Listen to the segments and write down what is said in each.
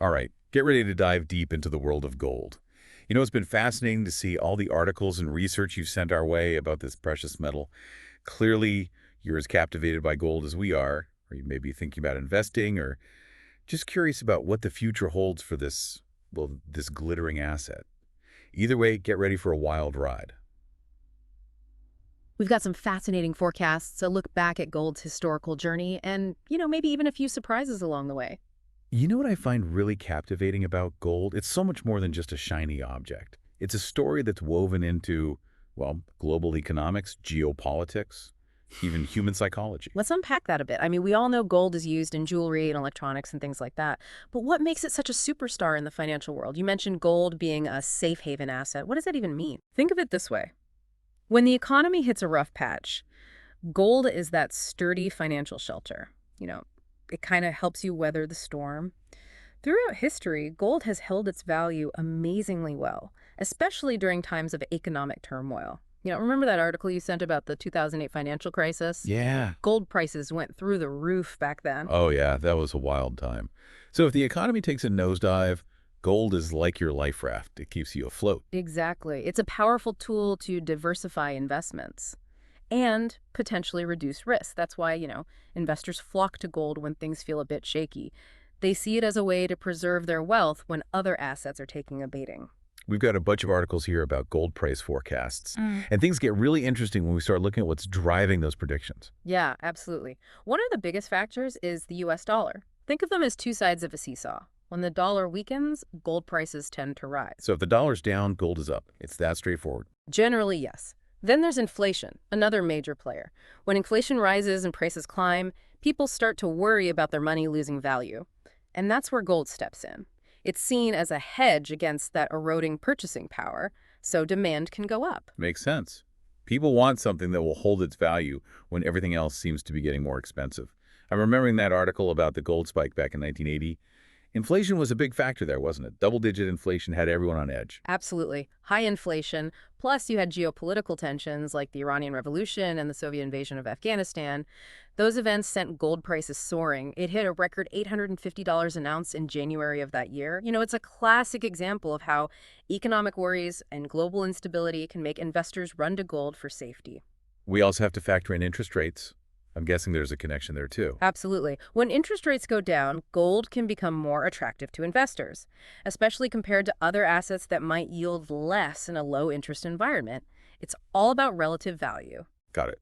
All right, get ready to dive deep into the world of gold. It's been fascinating to see all the articles and research you've sent our way about this precious metal. Clearly, you're as captivated by gold as we are, or you may be thinking about investing, or just curious about what the future holds for this, well, this glittering asset. Either way, get ready for a wild ride. We've got some fascinating forecasts, a look back at gold's historical journey, and, maybe even a few surprises along the way. You know what I find really captivating about gold? It's so much more than just a shiny object. It's a story that's woven into, well, global economics, geopolitics, even human psychology. Let's unpack that a bit. I mean, we all know gold is used in jewelry and electronics and things like that. But what makes it such a superstar in the financial world? You mentioned gold being a safe haven asset. What does that even mean? Think of it this way. When the economy hits a rough patch, gold is that sturdy financial shelter. It kind of helps you weather the storm. Throughout history, gold has held its value amazingly well, especially during times of economic turmoil. Remember that article you sent about the 2008 financial crisis? Yeah. Gold prices went through the roof back then. Oh, yeah, that was a wild time. So if the economy takes a nosedive, gold is like your life raft. It keeps you afloat. Exactly. It's a powerful tool to diversify investments and potentially reduce risk. That's why, investors flock to gold when things feel a bit shaky. They see it as a way to preserve their wealth when other assets are taking a beating. We've got a bunch of articles here about gold price forecasts, and things get really interesting when we start looking at what's driving those predictions. Yeah, absolutely. One of the biggest factors is the US dollar. Think of them as two sides of a seesaw. When the dollar weakens, gold prices tend to rise. So if the dollar's down, gold is up. It's that straightforward. Generally, yes. Then there's inflation, another major player. When inflation rises and prices climb, people start to worry about their money losing value. And that's where gold steps in. It's seen as a hedge against that eroding purchasing power, so demand can go up. Makes sense. People want something that will hold its value when everything else seems to be getting more expensive. I'm remembering that article about the gold spike back in 1980. Inflation was a big factor there, wasn't it? Double-digit inflation had everyone on edge. Absolutely. High inflation, plus you had geopolitical tensions like the Iranian Revolution and the Soviet invasion of Afghanistan. Those events sent gold prices soaring. It hit a record $850 an ounce in January of that year. It's a classic example of how economic worries and global instability can make investors run to gold for safety. We also have to factor in interest rates. I'm guessing there's a connection there, too. Absolutely. When interest rates go down, gold can become more attractive to investors, especially compared to other assets that might yield less in a low-interest environment. It's all about relative value. Got it.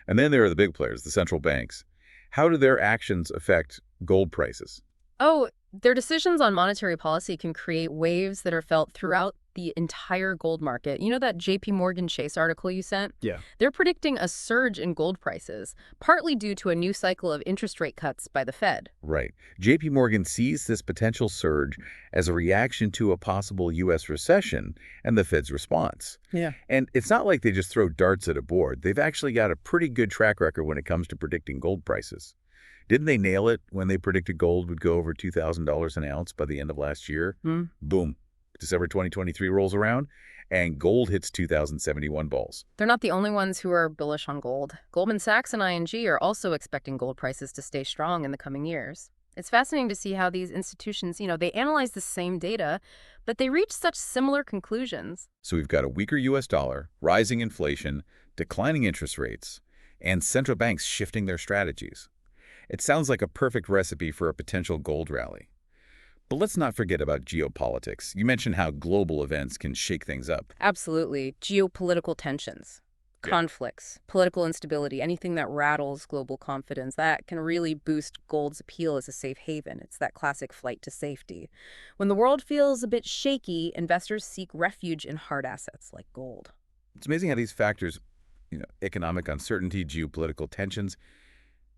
And then there are the big players, the central banks. How do their actions affect gold prices? Oh, their decisions on monetary policy can create waves that are felt throughout the entire gold market. You know that JP Morgan Chase article you sent? Yeah. They're predicting a surge in gold prices, partly due to a new cycle of interest rate cuts by the Fed. Right. JP Morgan sees this potential surge as a reaction to a possible U.S. recession and the Fed's response. Yeah. And it's not like they just throw darts at a board. They've actually got a pretty good track record when it comes to predicting gold prices. Didn't they nail it when they predicted gold would go over $2,000 an ounce by the end of last year? Boom. December 2023 rolls around, and gold hits 2,071 balls. They're not the only ones who are bullish on gold. Goldman Sachs and ING are also expecting gold prices to stay strong in the coming years. It's fascinating to see how these institutions, they analyze the same data, but they reach such similar conclusions. So we've got a weaker U.S. dollar, rising inflation, declining interest rates, and central banks shifting their strategies. It sounds like a perfect recipe for a potential gold rally. But let's not forget about geopolitics. You mentioned how global events can shake things up. Absolutely. Geopolitical tensions, conflicts, political instability, anything that rattles global confidence, that can really boost gold's appeal as a safe haven. It's that classic flight to safety. When the world feels a bit shaky, investors seek refuge in hard assets like gold. It's amazing how these factors, economic uncertainty, geopolitical tensions,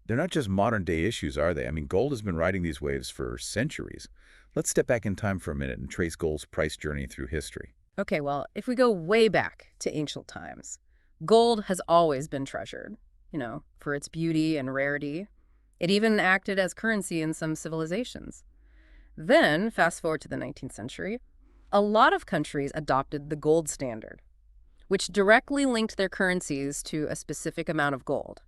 they're not just modern-day issues, are they? I mean, gold has been riding these waves for centuries. Let's step back in time for a minute and trace gold's price journey through history. Okay, well, if we go way back to ancient times, gold has always been treasured, for its beauty and rarity. It even acted as currency in some civilizations. Then, fast forward to the 19th century, a lot of countries adopted the gold standard, which directly linked their currencies to a specific amount of gold.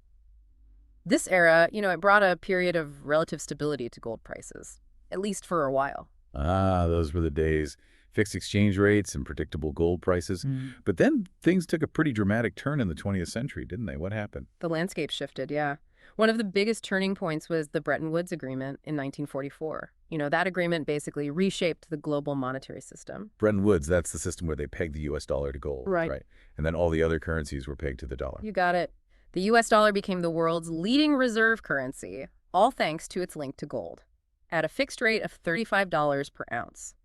This era, it brought a period of relative stability to gold prices, at least for a while. Ah, those were the days. Fixed exchange rates and predictable gold prices. Mm. But then things took a pretty dramatic turn in the 20th century, didn't they? What happened? The landscape shifted, yeah. One of the biggest turning points was the Bretton Woods Agreement in 1944. That agreement basically reshaped the global monetary system. Bretton Woods, that's the system where they pegged the U.S. dollar to gold, Right. right? And then all the other currencies were pegged to the dollar. You got it. The US dollar became the world's leading reserve currency, all thanks to its link to gold, at a fixed rate of $35 per ounce.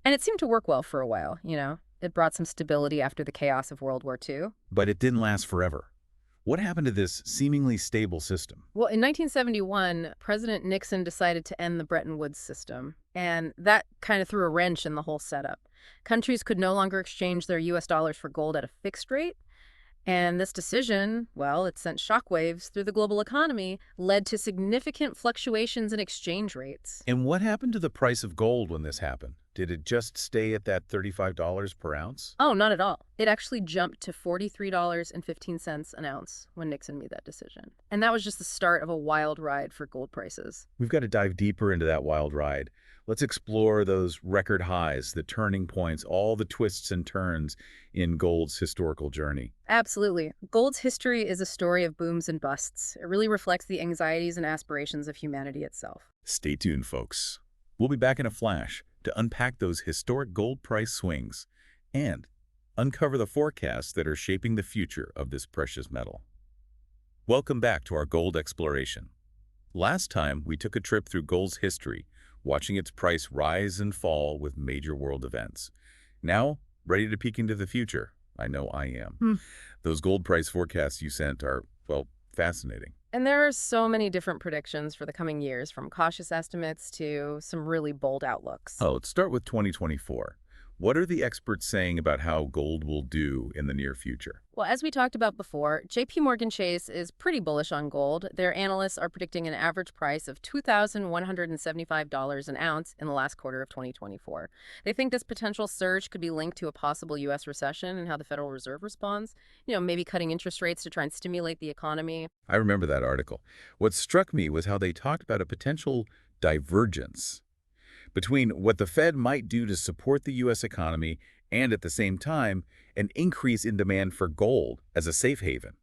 And it seemed to work well for a while. It brought some stability after the chaos of World War II. But it didn't last forever. What happened to this seemingly stable system? Well, in 1971, President Nixon decided to end the Bretton Woods system, and that kind of threw a wrench in the whole setup. Countries could no longer exchange their US dollars for gold at a fixed rate, and this decision, well, it sent shockwaves through the global economy, led to significant fluctuations in exchange rates. And what happened to the price of gold when this happened? Did it just stay at that $35 per ounce? Oh, not at all. It actually jumped to $43.15 an ounce when Nixon made that decision. And that was just the start of a wild ride for gold prices. We've got to dive deeper into that wild ride. Let's explore those record highs, the turning points, all the twists and turns in gold's historical journey. Absolutely. Gold's history is a story of booms and busts. It really reflects the anxieties and aspirations of humanity itself. Stay tuned, folks. We'll be back in a flash to unpack those historic gold price swings and uncover the forecasts that are shaping the future of this precious metal. Welcome back to our gold exploration. Last time, we took a trip through gold's history, watching its price rise and fall with major world events. Now, ready to peek into the future? I know I am. Those gold price forecasts you sent are, well, fascinating. And there are so many different predictions for the coming years, from cautious estimates to some really bold outlooks. Oh, let's start with 2024. What are the experts saying about how gold will do in the near future? Well, as we talked about before, JP Morgan Chase is pretty bullish on gold. Their analysts are predicting an average price of $2,175 an ounce in the last quarter of 2024. They think this potential surge could be linked to a possible U.S. recession and how the Federal Reserve responds, maybe cutting interest rates to try and stimulate the economy. I remember that article. What struck me was how they talked about a potential divergence between what the Fed might do to support the U.S. economy and, at the same time, an increase in demand for gold as a safe haven.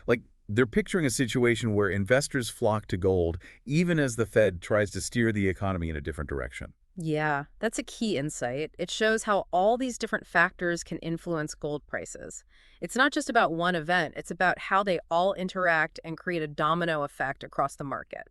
Like, they're picturing a situation where investors flock to gold even as the Fed tries to steer the economy in a different direction. Yeah, that's a key insight. It shows how all these different factors can influence gold prices. It's not just about one event, it's about how they all interact and create a domino effect across the market.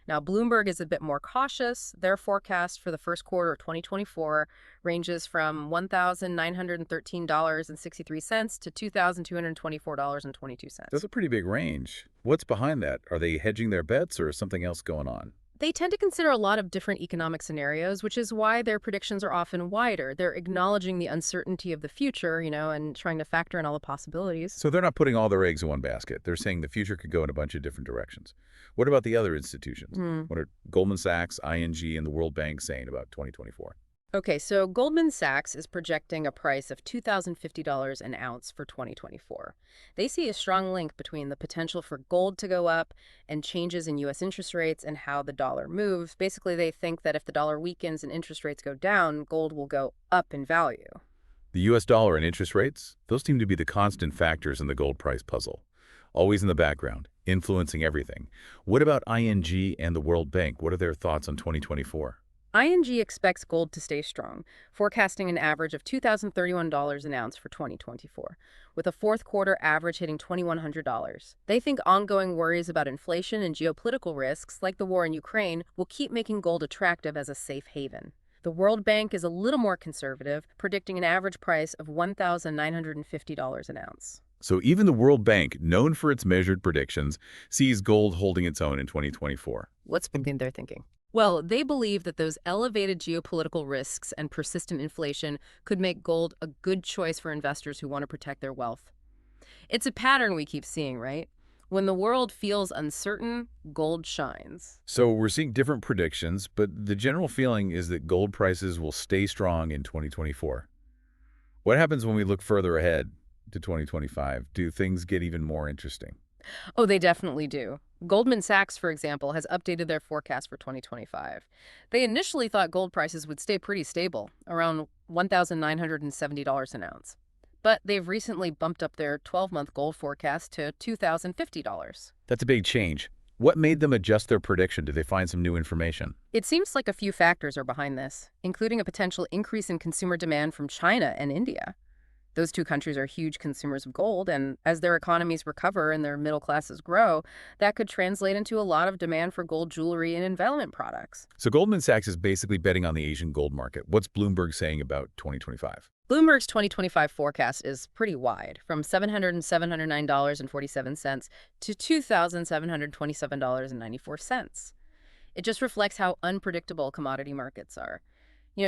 Now, Bloomberg is a bit more cautious. Their forecast for the first quarter of 2024 ranges from $1,913.63 to $2,224.22. That's a pretty big range. What's behind that? Are they hedging their bets or is something else going on? They tend to consider a lot of different economic scenarios, which is why their predictions are often wider. They're acknowledging the uncertainty of the future, and trying to factor in all the possibilities. So they're not putting all their eggs in one basket. They're saying the future could go in a bunch of different directions. What about the other institutions? What are Goldman Sachs, ING, and the World Bank saying about 2024? Okay, so Goldman Sachs is projecting a price of $2,050 an ounce for 2024. They see a strong link between the potential for gold to go up and changes in U.S. interest rates and how the dollar moves. Basically, they think that if the dollar weakens and interest rates go down, gold will go up in value. The U.S. dollar and interest rates, those seem to be the constant factors in the gold price puzzle. Always in the background, influencing everything. What about ING and the World Bank? What are their thoughts on 2024? ING expects gold to stay strong, forecasting an average of $2,031 an ounce for 2024, with a fourth quarter average hitting $2,100. They think ongoing worries about inflation and geopolitical risks, like the war in Ukraine, will keep making gold attractive as a safe haven. The World Bank is a little more conservative, predicting an average price of $1,950 an ounce. So even the World Bank, known for its measured predictions, sees gold holding its own in 2024. What's been their thinking? Well, they believe that those elevated geopolitical risks and persistent inflation could make gold a good choice for investors who want to protect their wealth. It's a pattern we keep seeing, right? When the world feels uncertain, gold shines. So we're seeing different predictions, but the general feeling is that gold prices will stay strong in 2024. What happens when we look further ahead to 2025? Do things get even more interesting? Oh, they definitely do. Goldman Sachs, for example, has updated their forecast for 2025. They initially thought gold prices would stay pretty stable, around $1,970 an ounce. But they've recently bumped up their 12-month gold forecast to $2,050. That's a big change. What made them adjust their prediction? Did they find some new information? It seems like a few factors are behind this, including a potential increase in consumer demand from China and India. Those two countries are huge consumers of gold, and as their economies recover and their middle classes grow, that could translate into a lot of demand for gold jewelry and investment products. So Goldman Sachs is basically betting on the Asian gold market. What's Bloomberg saying about 2025? Bloomberg's 2025 forecast is pretty wide, from $700 and $709.47 to $2,727.94. It just reflects how unpredictable commodity markets are.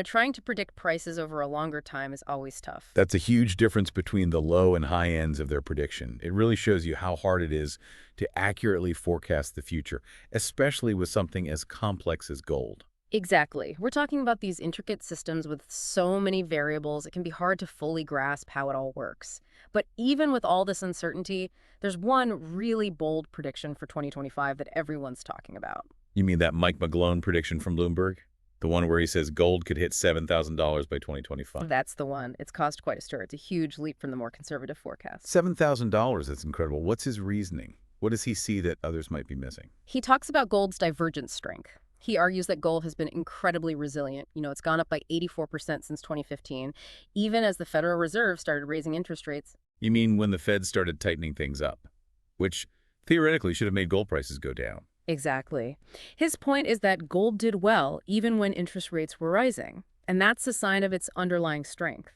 Trying to predict prices over a longer time is always tough. That's a huge difference between the low and high ends of their prediction. It really shows you how hard it is to accurately forecast the future, especially with something as complex as gold. Exactly. We're talking about these intricate systems with so many variables, it can be hard to fully grasp how it all works. But even with all this uncertainty, there's one really bold prediction for 2025 that everyone's talking about. You mean that Mike McGlone prediction from Bloomberg? The one where he says gold could hit $7,000 by 2025. That's the one. It's caused quite a stir. It's a huge leap from the more conservative forecast. $7,000, that's incredible. What's his reasoning? What does he see that others might be missing? He talks about gold's divergent strength. He argues that gold has been incredibly resilient. It's gone up by 84% since 2015, even as the Federal Reserve started raising interest rates. You mean when the Fed started tightening things up, which theoretically should have made gold prices go down. Exactly. His point is that gold did well even when interest rates were rising, and that's a sign of its underlying strength.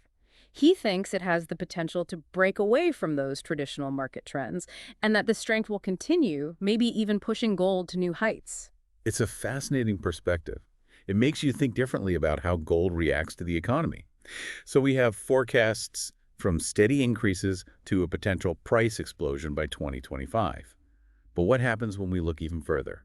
He thinks it has the potential to break away from those traditional market trends, and that the strength will continue, maybe even pushing gold to new heights. It's a fascinating perspective. It makes you think differently about how gold reacts to the economy. So we have forecasts from steady increases to a potential price explosion by 2025. But what happens when we look even further,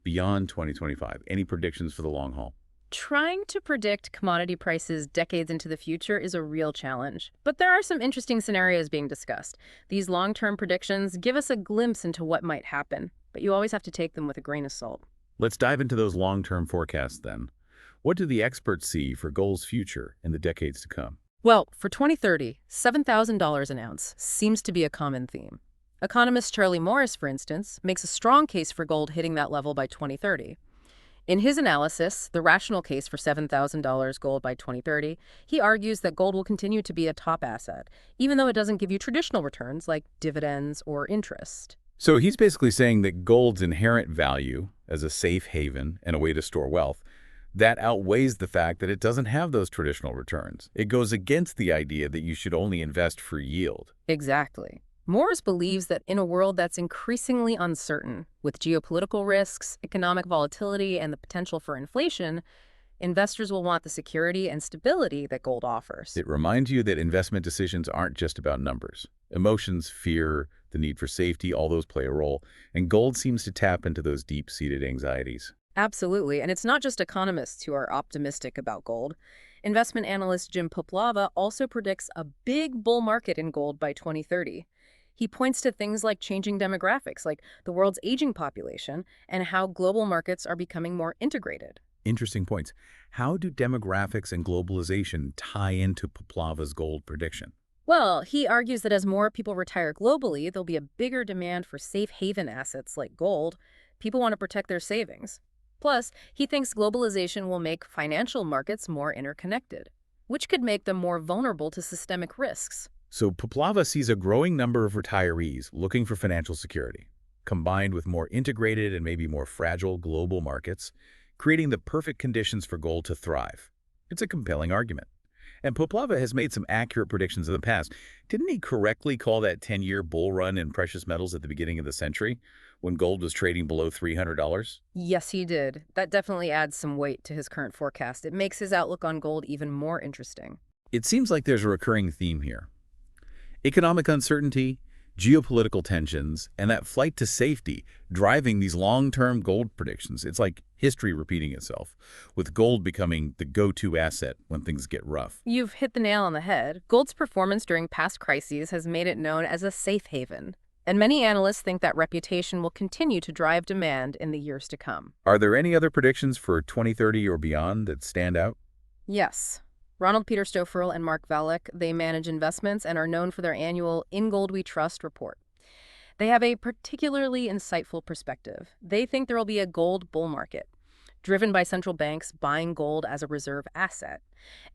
beyond 2025? Any predictions for the long haul? Trying to predict commodity prices decades into the future is a real challenge. But there are some interesting scenarios being discussed. These long-term predictions give us a glimpse into what might happen, but you always have to take them with a grain of salt. Let's dive into those long-term forecasts then. What do the experts see for gold's future in the decades to come? Well, for 2030, $7,000 an ounce seems to be a common theme. Economist Charlie Morris, for instance, makes a strong case for gold hitting that level by 2030. In his analysis, the rational case for $7,000 gold by 2030, he argues that gold will continue to be a top asset, even though it doesn't give you traditional returns like dividends or interest. So he's basically saying that gold's inherent value as a safe haven and a way to store wealth, that outweighs the fact that it doesn't have those traditional returns. It goes against the idea that you should only invest for yield. Exactly. Morris believes that in a world that's increasingly uncertain, with geopolitical risks, economic volatility, and the potential for inflation, investors will want the security and stability that gold offers. It reminds you that investment decisions aren't just about numbers. Emotions, fear, the need for safety, all those play a role, and gold seems to tap into those deep-seated anxieties. Absolutely, and it's not just economists who are optimistic about gold. Investment analyst Jim Poplava also predicts a big bull market in gold by 2030. He points to things like changing demographics, like the world's aging population, and how global markets are becoming more integrated. Interesting points. How do demographics and globalization tie into Poplava's gold prediction? Well, he argues that as more people retire globally, there'll be a bigger demand for safe haven assets like gold. People want to protect their savings. Plus, he thinks globalization will make financial markets more interconnected, which could make them more vulnerable to systemic risks. So Poplava sees a growing number of retirees looking for financial security, combined with more integrated and maybe more fragile global markets, creating the perfect conditions for gold to thrive. It's a compelling argument. And Poplava has made some accurate predictions in the past. Didn't he correctly call that 10-year bull run in precious metals at the beginning of the century, when gold was trading below $300? Yes, he did. That definitely adds some weight to his current forecast. It makes his outlook on gold even more interesting. It seems like there's a recurring theme here. Economic uncertainty, geopolitical tensions, and that flight to safety driving these long-term gold predictions. It's like history repeating itself, with gold becoming the go-to asset when things get rough. You've hit the nail on the head. Gold's performance during past crises has made it known as a safe haven. And many analysts think that reputation will continue to drive demand in the years to come. Are there any other predictions for 2030 or beyond that stand out? Yes. Ronald Peter Stoffel and Mark Valek, they manage investments and are known for their annual In Gold We Trust report. They have a particularly insightful perspective. They think there will be a gold bull market, driven by central banks buying gold as a reserve asset,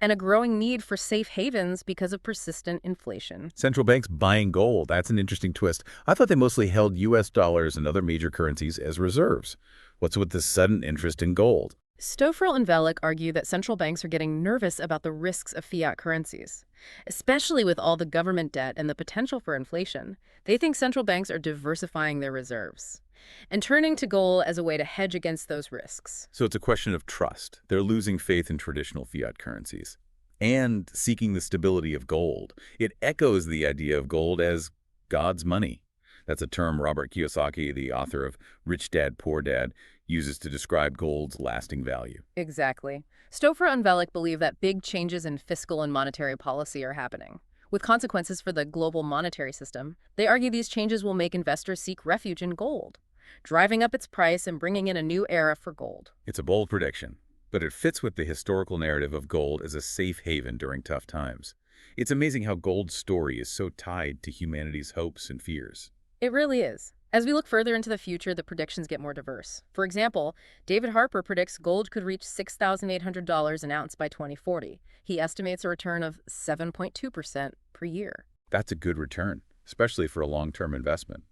and a growing need for safe havens because of persistent inflation. Central banks buying gold. That's an interesting twist. I thought they mostly held U.S. dollars and other major currencies as reserves. What's with this sudden interest in gold? Stoffel and Velick argue that central banks are getting nervous about the risks of fiat currencies, especially with all the government debt and the potential for inflation. They think central banks are diversifying their reserves and turning to gold as a way to hedge against those risks. So it's a question of trust. They're losing faith in traditional fiat currencies and seeking the stability of gold. It echoes the idea of gold as God's money. That's a term Robert Kiyosaki, the author of Rich Dad, Poor Dad, uses to describe gold's lasting value. Exactly. Stouffer and Velick believe that big changes in fiscal and monetary policy are happening, with consequences for the global monetary system. They argue these changes will make investors seek refuge in gold, driving up its price and bringing in a new era for gold. It's a bold prediction, but it fits with the historical narrative of gold as a safe haven during tough times. It's amazing how gold's story is so tied to humanity's hopes and fears. It really is. As we look further into the future, the predictions get more diverse. For example, David Harper predicts gold could reach $6,800 an ounce by 2040. He estimates a return of 7.2% per year. That's a good return, especially for a long-term investment.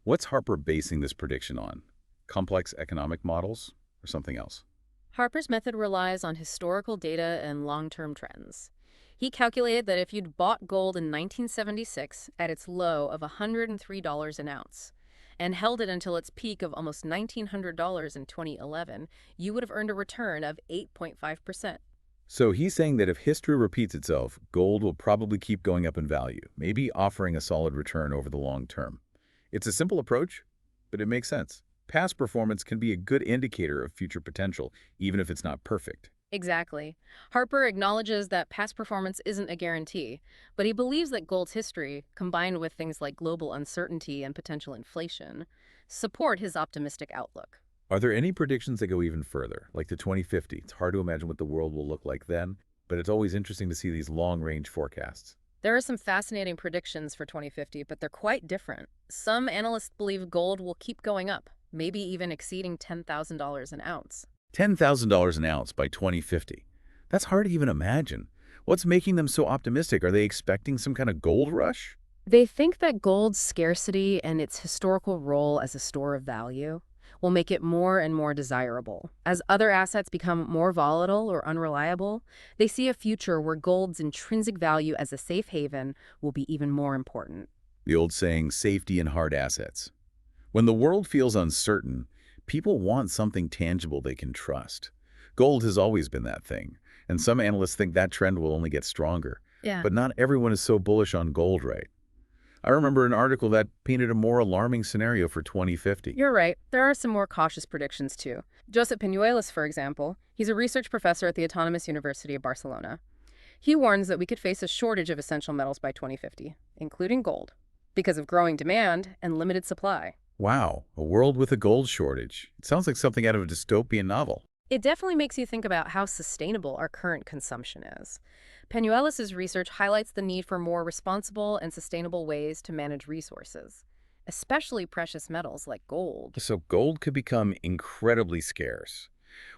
What's Harper basing this prediction on? Complex economic models or something else? Harper's method relies on historical data and long-term trends. He calculated that if you'd bought gold in 1976 at its low of $103 an ounce and held it until its peak of almost $1,900 in 2011, you would have earned a return of 8.5%. So he's saying that if history repeats itself, gold will probably keep going up in value, maybe offering a solid return over the long term. It's a simple approach, but it makes sense. Past performance can be a good indicator of future potential, even if it's not perfect. Exactly. Harper acknowledges that past performance isn't a guarantee, but he believes that gold's history, combined with things like global uncertainty and potential inflation, support his optimistic outlook. Are there any predictions that go even further, like to 2050? It's hard to imagine what the world will look like then, but it's always interesting to see these long-range forecasts. There are some fascinating predictions for 2050, but they're quite different. Some analysts believe gold will keep going up, maybe even exceeding $10,000 an ounce. $10,000 an ounce by 2050. That's hard to even imagine. What's making them so optimistic? Are they expecting some kind of gold rush? They think that gold's scarcity and its historical role as a store of value will make it more and more desirable. As other assets become more volatile or unreliable, they see a future where gold's intrinsic value as a safe haven will be even more important. The old saying, safety in hard assets. When the world feels uncertain, people want something tangible they can trust. Gold has always been that thing, and some analysts think that trend will only get stronger. Yeah. But not everyone is so bullish on gold, right? I remember an article that painted a more alarming scenario for 2050. You're right. There are some more cautious predictions, too. Josep Pinuelos, for example, he's a research professor at the Autonomous University of Barcelona. He warns that we could face a shortage of essential metals by 2050, including gold, because of growing demand and limited supply. Wow, a world with a gold shortage. It sounds like something out of a dystopian novel. It definitely makes you think about how sustainable our current consumption is. Penuelos' research highlights the need for more responsible and sustainable ways to manage resources, especially precious metals like gold. So gold could become incredibly scarce,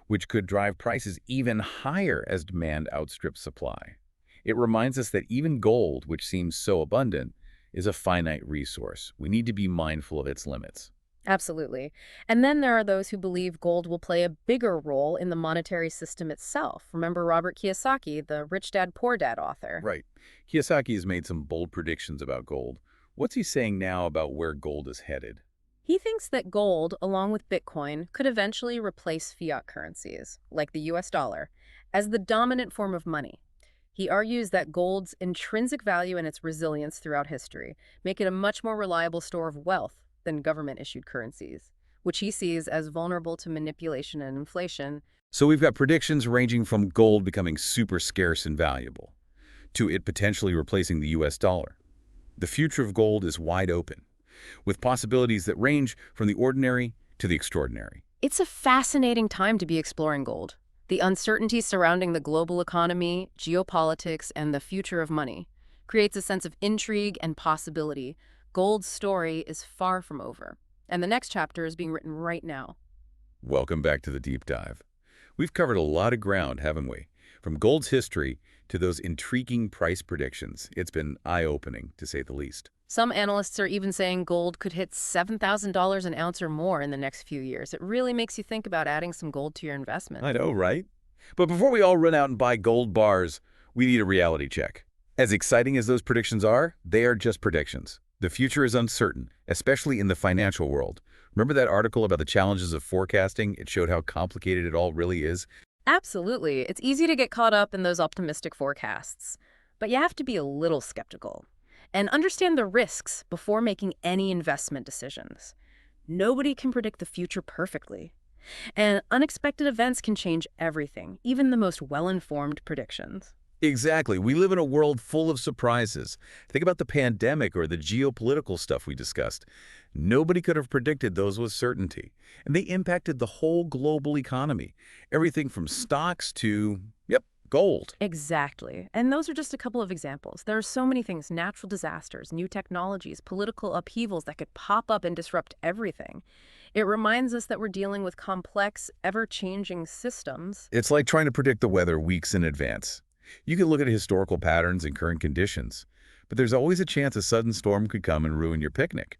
which could drive prices even higher as demand outstrips supply. It reminds us that even gold, which seems so abundant, is a finite resource. We need to be mindful of its limits. Absolutely. And then there are those who believe gold will play a bigger role in the monetary system itself. Remember Robert Kiyosaki, the Rich Dad, Poor Dad author? Right. Kiyosaki has made some bold predictions about gold. What's he saying now about where gold is headed? He thinks that gold, along with Bitcoin, could eventually replace fiat currencies, like the US dollar, as the dominant form of money. He argues that gold's intrinsic value and its resilience throughout history make it a much more reliable store of wealth than government-issued currencies, which he sees as vulnerable to manipulation and inflation. So we've got predictions ranging from gold becoming super scarce and valuable, to it potentially replacing the US dollar. The future of gold is wide open. with possibilities that range from the ordinary to the extraordinary. It's a fascinating time to be exploring gold. The uncertainty surrounding the global economy, geopolitics, and the future of money creates a sense of intrigue and possibility. Gold's story is far from over, and the next chapter is being written right now. Welcome back to the deep dive. We've covered a lot of ground, haven't we? From gold's history to those intriguing price predictions. It's been eye-opening, to say the least. Some analysts are even saying gold could hit $7,000 an ounce or more in the next few years. It really makes you think about adding some gold to your investment. I know, right? But before we all run out and buy gold bars, we need a reality check. As exciting as those predictions are, they are just predictions. The future is uncertain, especially in the financial world. Remember that article about the challenges of forecasting? It showed how complicated it all really is. Absolutely. It's easy to get caught up in those optimistic forecasts. But you have to be a little skeptical and understand the risks before making any investment decisions. Nobody can predict the future perfectly. And unexpected events can change everything, even the most well-informed predictions. Exactly. We live in a world full of surprises. Think about the pandemic or the geopolitical stuff we discussed. Nobody could have predicted those with certainty. And they impacted the whole global economy. Everything from stocks to, gold. Exactly. And those are just a couple of examples. There are so many things, natural disasters, new technologies, political upheavals that could pop up and disrupt everything. It reminds us that we're dealing with complex, ever-changing systems. It's like trying to predict the weather weeks in advance. You can look at historical patterns and current conditions, but there's always a chance a sudden storm could come and ruin your picnic.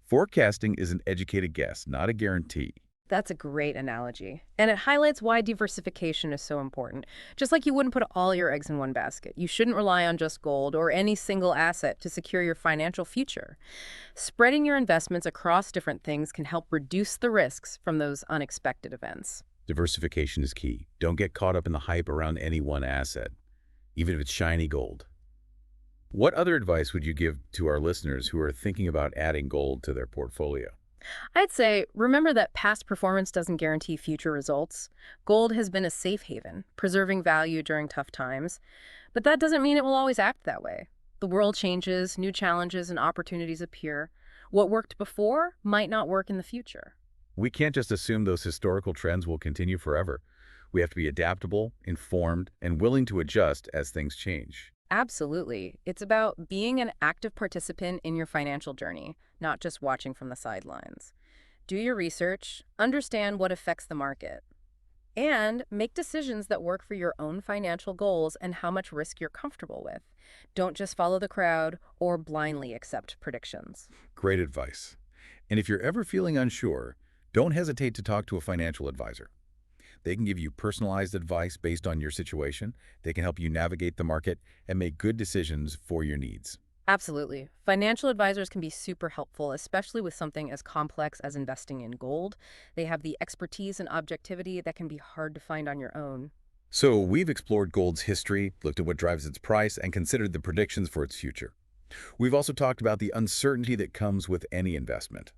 Forecasting is an educated guess, not a guarantee. That's a great analogy. And it highlights why diversification is so important. Just like you wouldn't put all your eggs in one basket, you shouldn't rely on just gold or any single asset to secure your financial future. Spreading your investments across different things can help reduce the risks from those unexpected events. Diversification is key. Don't get caught up in the hype around any one asset, even if it's shiny gold. What other advice would you give to our listeners who are thinking about adding gold to their portfolio? I'd say remember that past performance doesn't guarantee future results. Gold has been a safe haven, preserving value during tough times, but that doesn't mean it will always act that way. The world changes, new challenges and opportunities appear. What worked before might not work in the future. We can't just assume those historical trends will continue forever. We have to be adaptable, informed, and willing to adjust as things change. Absolutely. It's about being an active participant in your financial journey, not just watching from the sidelines. Do your research, understand what affects the market, and make decisions that work for your own financial goals and how much risk you're comfortable with. Don't just follow the crowd or blindly accept predictions. Great advice. And if you're ever feeling unsure, don't hesitate to talk to a financial advisor. They can give you personalized advice based on your situation. They can help you navigate the market and make good decisions for your needs. Absolutely. Financial advisors can be super helpful, especially with something as complex as investing in gold. They have the expertise and objectivity that can be hard to find on your own. So we've explored gold's history, looked at what drives its price, and considered the predictions for its future. We've also talked about the uncertainty that comes with any investment,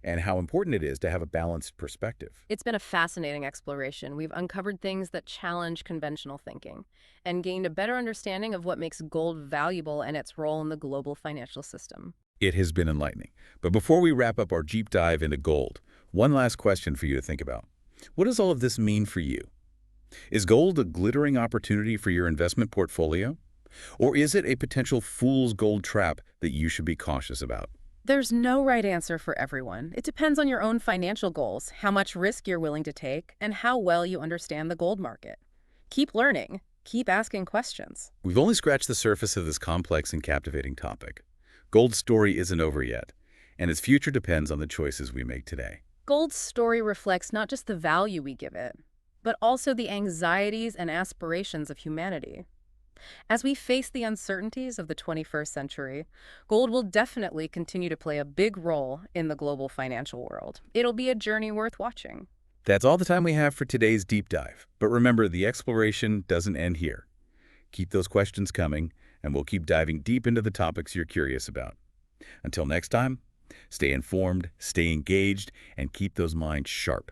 and how important it is to have a balanced perspective. It's been a fascinating exploration. We've uncovered things that challenge conventional thinking and gained a better understanding of what makes gold valuable and its role in the global financial system. It has been enlightening. But before we wrap up our deep dive into gold, one last question for you to think about. What does all of this mean for you? Is gold a glittering opportunity for your investment portfolio? Or is it a potential fool's gold trap that you should be cautious about? There's no right answer for everyone. It depends on your own financial goals, how much risk you're willing to take, and how well you understand the gold market. Keep learning. Keep asking questions. We've only scratched the surface of this complex and captivating topic. Gold's story isn't over yet, and its future depends on the choices we make today. Gold's story reflects not just the value we give it, but also the anxieties and aspirations of humanity. As we face the uncertainties of the 21st century, gold will definitely continue to play a big role in the global financial world. It'll be a journey worth watching. That's all the time we have for today's deep dive. But remember, the exploration doesn't end here. Keep those questions coming, and we'll keep diving deep into the topics you're curious about. Until next time, stay informed, stay engaged, and keep those minds sharp.